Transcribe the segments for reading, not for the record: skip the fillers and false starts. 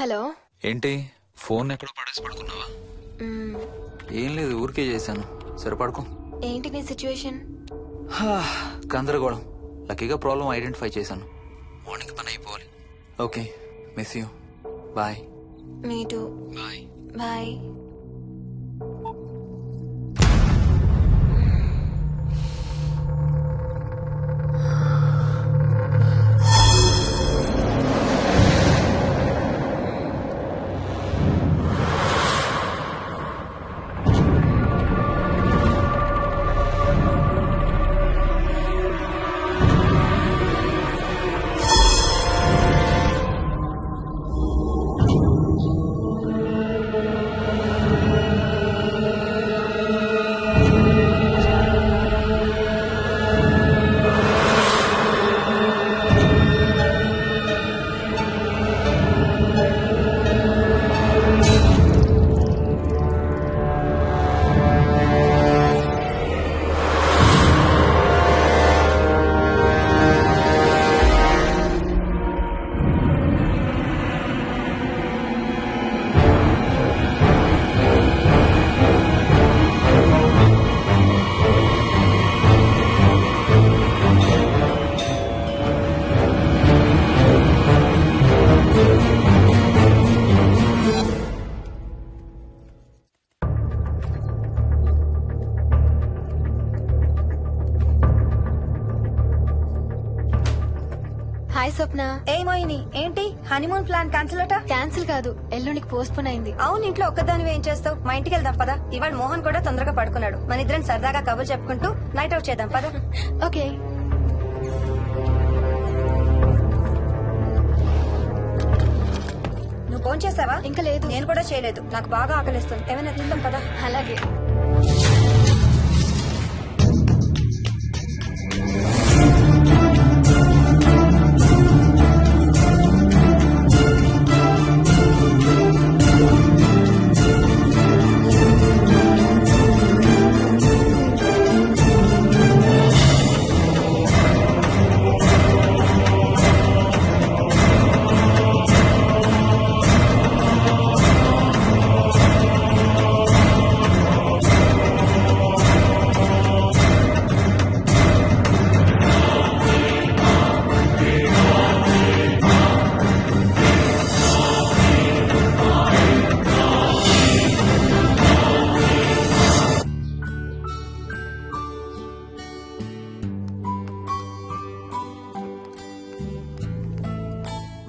Hello. ఏంటి phone ఎక్కడో పడేసి పడుకున్నావా? ఏం లేదు, ఊరికే చేశాను. సరే పడుకో. ఏంటి నీ సిచ్యువేషన్? గందరగోళం. లక్కీగా ప్రాబ్లం ఐడెంటిఫై చేశాను. మార్నింగ్ పని అయిపోవాలి. Okay, miss you. Bye. Me too. Bye. Bye. Hi Swapna. ఏ మోయిని, ఏంటి హనీమూన్ ప్లాన్ క్యాన్సిల్ అట? క్యాన్సిల్ కాదు, ఎల్లుండికి పోస్ట్ పోన్ అయింది. అవును, ఇంట్లో ఒక్కదానివి ఏం చేస్తావు? మా ఇంటికి వెళ్దాం పదా. ఇవాళ మోహన్ కూడా తొందరగా పడుకున్నాడు. మన ఇద్దరం సరదాగా కబుర్లు చెప్పుకుంటూ నైట్ అవుట్ చేద్దాం పదా. ఓకే. నువ్వు ఫోన్ చేసావా? ఇంకా లేదు. నేను కూడా చేయలేదు. నాకు బాగా ఆకలిస్తుంది. ఏమైనా తిందాం పదా. అలాగే.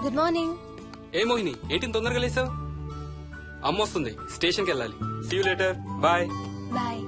Good morning. ఏ మోహిని, ఏంటి తొందరగా లేసావు? అమ్మ వస్తుంది, స్టేషన్కి వెళ్ళాలి. See you later. Bye. Bye.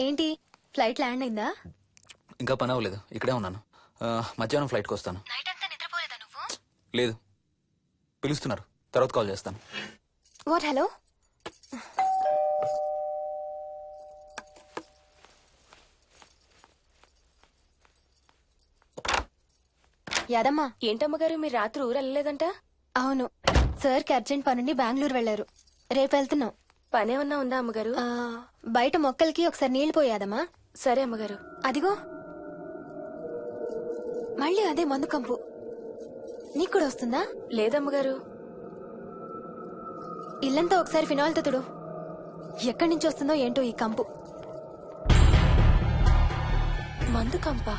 ఏంటి ఫ్లైట్ ల్యాండ్ అయిందా? ఇంకా పని అవ్వలేదు, ఇక్కడే ఉన్నాను. మధ్యాహ్నం ఫ్లైట్కి వస్తాను. నైట్ అంతా నిద్రపోలేదా నువ్వు? లేదు, పిలుస్తున్నారు, తర్వాత కాల్ చేస్తాను. వాట్? హలో. యాదమ్మా. ఏంటమ్మగారు, మీరు రాత్రి ఊరు వెళ్ళలేదంట? అవును, సార్కి అర్జెంట్ పనుండి బెంగళూరు వెళ్లారు. రేపు వెళ్తున్నాం. పనేమన్నా ఉందా అమ్మగారు? బయట మొక్కలకి ఒకసారి నీళ్లు పోయాదమ్మా. సరే అమ్మగారు. అదిగో మళ్ళీ అదే మందు కంపు. నీకు కూడా వస్తుందా? లేదమ్మగారు. ఇల్లంతా ఒకసారి ఫినాయిల్తో తుడు. ఎక్కడి నుంచి వస్తుందో ఏంటో ఈ కంపు. మందు కంపా?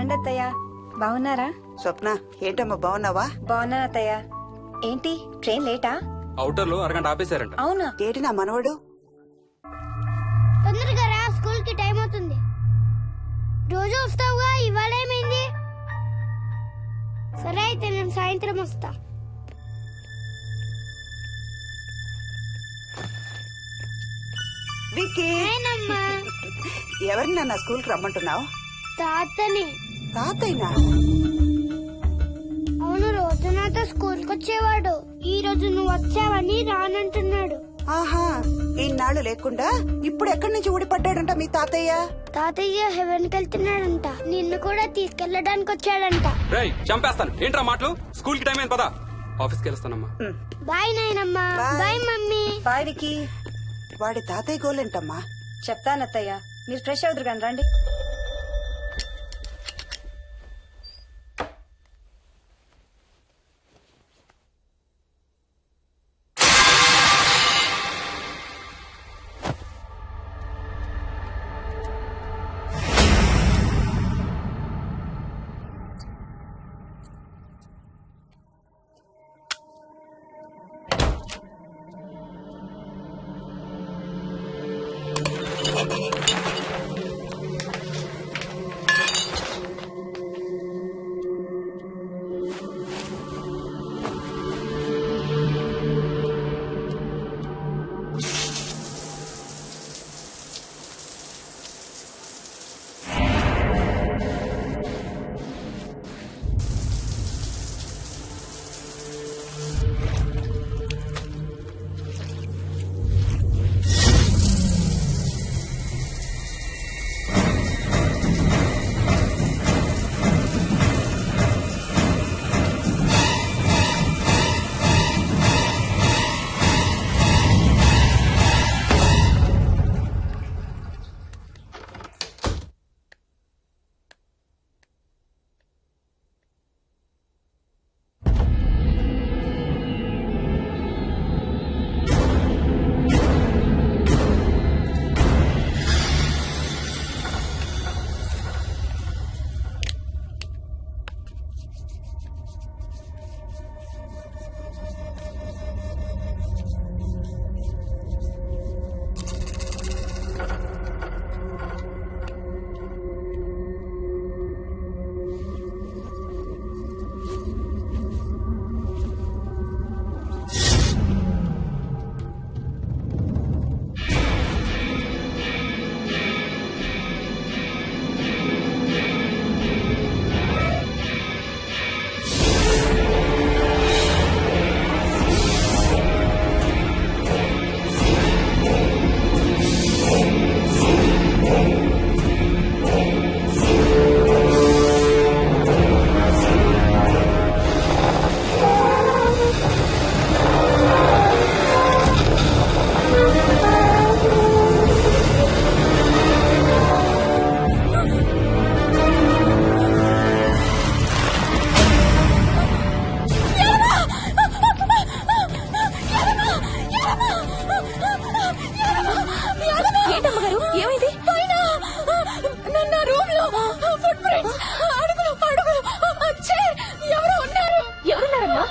రండి అత్తయ్య. బాగున్నారా? స్వప్న ఏంటమ్మా బాగున్నావా? బాగున్నాను అత్తయ్య. ఏంటి ట్రైన్ లేటా? అవుటర్ లో అరగంట ఆపేశారంట. అవునా? ఏటి నా మనవడు? తొందరగా రా, స్కూల్ కి టైం అవుతుంది. రోజు వస్తావుగా, ఇవాళ ఏమైంది? సరే అయితే నేను సాయంత్రం వస్తా. విక్కీ నేనమ్మా ఎవరిని నాన్న స్కూల్ కి రమ్మంటున్నావు? తాతని. తాతయ్యనా? అవును, రోజు నాతో స్కూల్ కి వచ్చేవాడు. ఈ రోజు నువ్వు వచ్చావని రానంటున్నాడు. ఆహా, ఇన్నాళ్ళు లేకుండా ఇప్పుడు ఎక్కడి నుంచి ఊడిపడ్డాడంట మీ తాతయ్య? తాతయ్య హెవెన్ కి వెళ్తున్నాడంట. నిన్ను కూడా తీసుకెళ్లడానికి వచ్చాడంట. రేయ్ చంపేస్తాను. ఏంట్రా మాటలు? స్కూల్ కి టైం అయింది, పదా. ఆఫీస్కి వెళ్తానమ్మా. బాయ్ నాయనమ్మా. Bye. Bye mummy. Bye Vicky. వాడి తాతయ్య గోలేంటమ్మా? చెప్తానత్తయ్య, మీరు ఫ్రెష్ అవుతురు కానీ రండి. ఏంటమ్మగారు ఏమైంది? ఎవరున్నారమ్మా?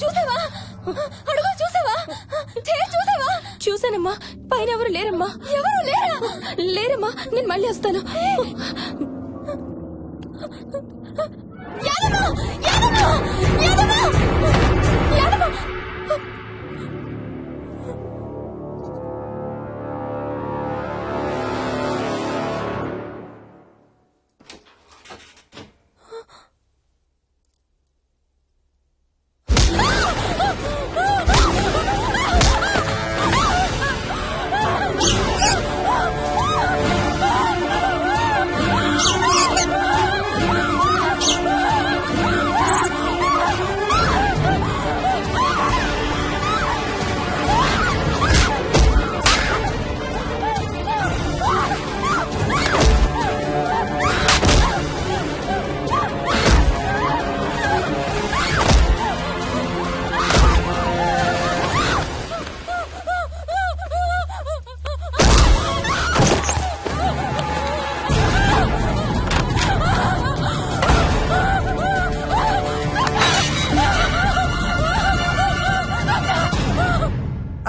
చూసావా అడుగు చూసావా చూసావా? చూసానమ్మా, పైన ఎవరు లేరమ్మా. ఎవరు లేరా? లేరమ్మా, నేను మళ్ళీ వస్తాను. యాదమ్మ! యాదమ్మ! యాదమ్మ! యాదమ్మ!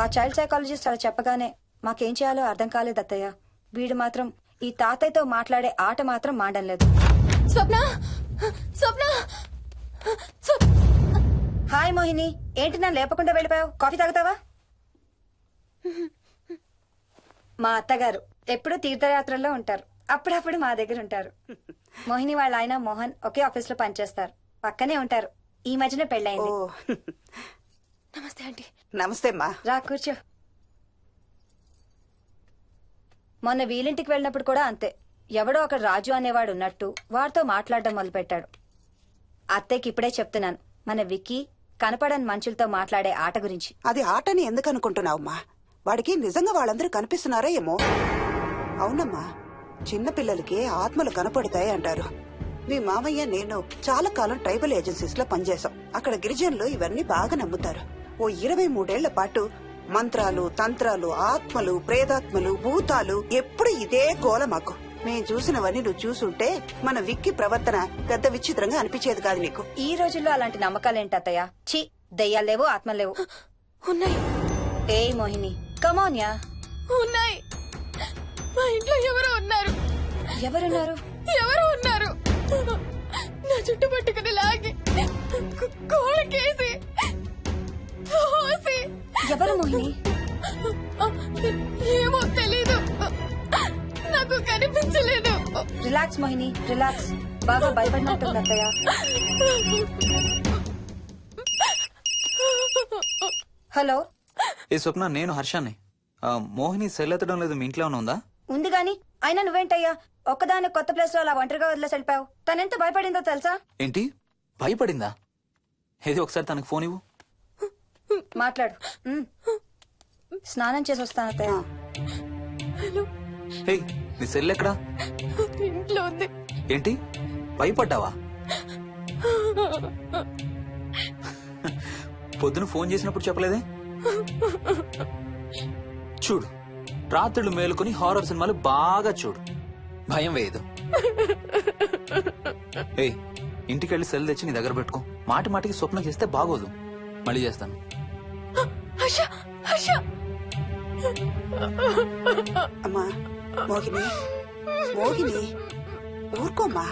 ఆ చైల్డ్ సైకాలజిస్ట్ అలా చెప్పగానే మాకేం చేయాలో అర్థం కాలేదు అత్తయ్య. వీడు మాత్రం ఈ తాతయ్యతో మాట్లాడే ఆట మాత్రం మాడం లేదు. స్వప్న! స్వప్న! హాయ్ మోహిని, ఏంటి నన్ను లేపకుండా వెళ్ళిపోయావు? కాఫీ తాగుతావా? మా అత్తగారు ఎప్పుడూ తీర్థయాత్రల్లో ఉంటారు, అప్పుడప్పుడు మా దగ్గర ఉంటారు. మోహిని వాళ్ళ ఆయన మోహన్ ఒకే ఆఫీస్ లో పనిచేస్తారు, పక్కనే ఉంటారు. ఈ మధ్యన పెళ్ళైంది. నమస్తే ఆంటీ. నమస్తే అమ్మా. రా కూర్చో. మొన్న వీలింటికి వెళ్ళినప్పుడు కూడా అంతే. ఎవడో ఒక రాజు అనేవాడు ఉన్నట్టు వాడితో మాట్లాడడం మొదలుపెట్టాడు. అత్తయ్యకి ఇప్పుడే చెప్తున్నాను, మన విక్కీ కనపడని మనుషులతో మాట్లాడే ఆట గురించి. అది ఆటని ఎందుకు అనుకుంటున్నావమ్మా? వాడికి నిజంగా వాళ్ళందరూ కనిపిస్తున్నారా ఏమో. అవునమ్మా, చిన్నపిల్లలకి ఆత్మలు కనపడతాయి అంటారు. మీ మామయ్య నేను చాలా కాలం ట్రైబల్ ఏజెన్సీస్ లో పనిచేశాం. అక్కడ గిరిజనులు ఇవన్నీ బాగా నమ్ముతారు. ఓ 23 ఏళ్ల పాటు మంత్రాలు, తంత్రాలు, ఆత్మలు, ప్రేతాత్మలు, భూతాలు, ఎప్పుడు ఇదే గోల మాకు. మేం చూసినవన్నీ నువ్వు చూసుంటే మన విక్కి ప్రవర్తన పెద్ద విచిత్రంగా అనిపించేది కాదు నీకు. ఈ రోజుల్లో అలాంటి నమ్మకాలేంటి అత్తయ్య? ఛీ, దెయ్యాలు లేవు, ఆత్మలు లేవు. ఉన్నాయి. ఏ మోహిని, కమాన్యా. ఉన్నాయి. మా ఇంట్లో ఎవరో ఉన్నారు. ఎవరున్నారు? ఎవరో ఉన్నారు. నా చుట్టు పట్టుకుని లాగి కోళ్ళకేసి తోసి. ఎవరు మోహిని? ఏమో తెలీదు, నాకు కనిపించలేదు. Relax Mohini, relax. బాగా భయపడినట్టుంది అత్తయ్య. హలో. ఏ స్వప్న, నేను హర్షాన్ని. మోహిని సెల్ ఎత్తడం లేదు, మీ ఇంట్లో ఉందా? ఉంది గాని, అయినా నువ్వేంటయ్యా ఒక్కదాని కొత్త ప్లేస్ లో అలా ఒంటరిగా వదిలేసి వెళ్ళిపోయావు? తనెంత భయపడిందో తెలుసా? ఏంటి, భయపడిందా? ఏది ఒకసారి తనకు ఫోన్ ఇవ్వు. మాట్లాడు. స్నానం చేసి వస్తాను అత్తయ్య. హే, నీ సెల్ ఎక్కడా? ఇంట్లో ఉంది. ఏంటి, భయపడ్డావా? పొద్దున ఫోన్ చేసినప్పుడు చెప్పలేదే? చూడు, రాత్రులు మేలుకొని హారర్ సినిమాలు బాగా చూడు, భయం వేయదు. ఏ, ఇంటికెళ్ళి సెల్ తెచ్చి నీ దగ్గర పెట్టుకో. మాటి మాటికి స్వప్నం చేస్తే బాగోదు. మళ్ళీ చేస్తాను. హర్ష, హర్ష. అమ్మా మోహిని, మోహిని ఊరుకోమ్మా.